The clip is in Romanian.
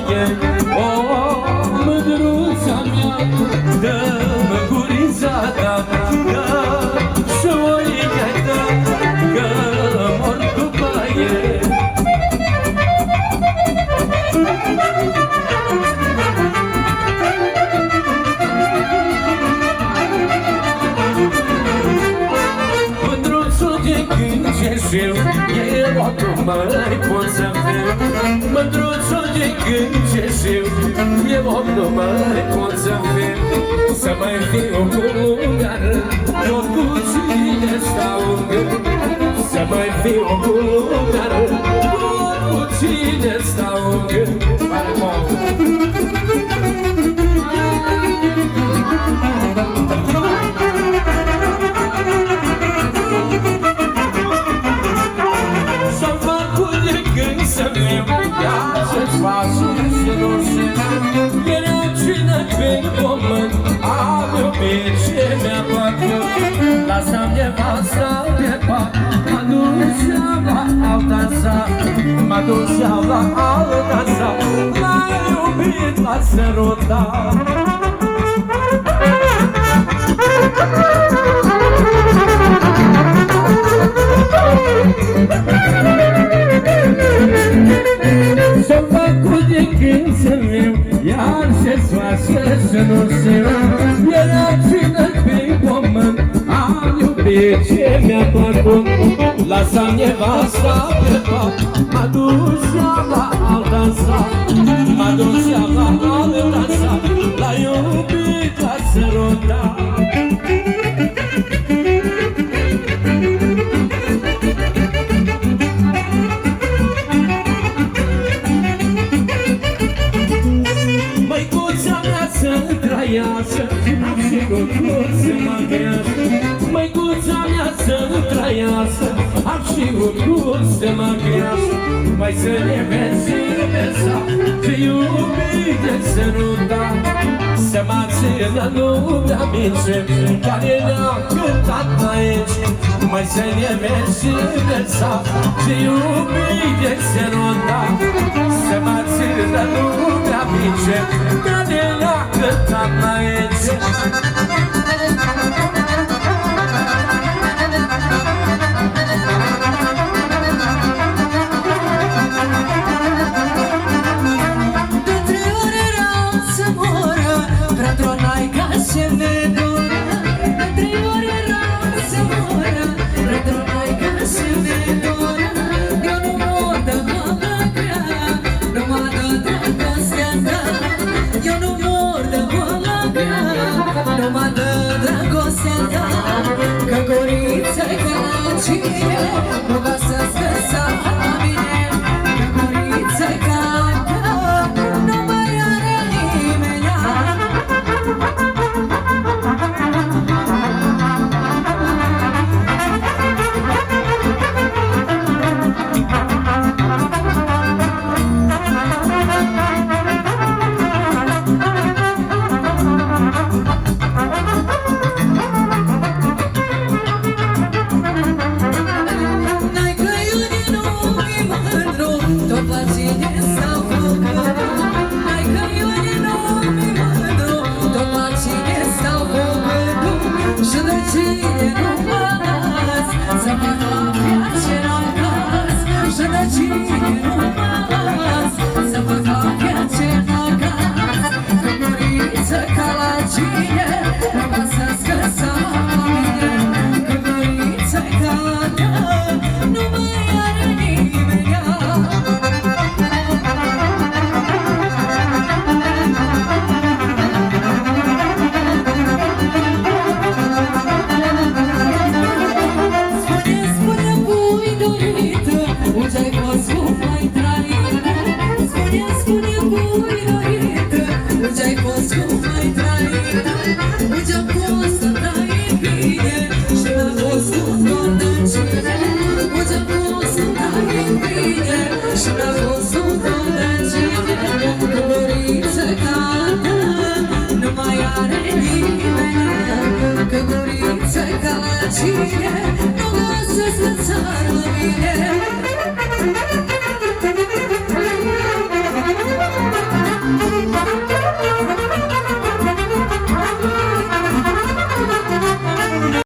baie. O, mândruța mea, dă-mă gurița ta, dă și oica ta, că mor cu baie. Mândruțul de când ce știu, eu acum mai pot să fiu. Mândruțul de când ce știu, eu acum mai pot să fiu. Să mai fiu cu lungară, eu cu cine stau în gând. Să mai fiu cu lungară, eu cu cine stau în gând. Să-mi fac cu de gând să viu, iar să-ți fac și nu știu. Era cine pe pământ, am iubit ce mi-a făcut. Lasă-mi nevasta pe pat, mă duceam la alta sa. Mă duceam la alta sa, l-a iubit, l-a sărutat. S-o făcut de când să viu, iar ce-ți face să nu știu. Era cine pe pământ, am iubit ce mi-a plăcut. Lasă-mi nevasta pe pat, mă duceam la alta sa. Mă duceam la alta sa, l-a iubit, l-a sărutat. Am și lucruri să mă crească. Măicuța mea să trăiască, am și lucruri să mă crească. Mai să ne vezi viața, ce iubite să nu da. Să mă țină lumea mince, care ne-a cântat aici. Mai să ne vezi viața, ce iubite să nu da. Să mă țină lumea mince, care ne-a cântat aici. Că guriță ca la cine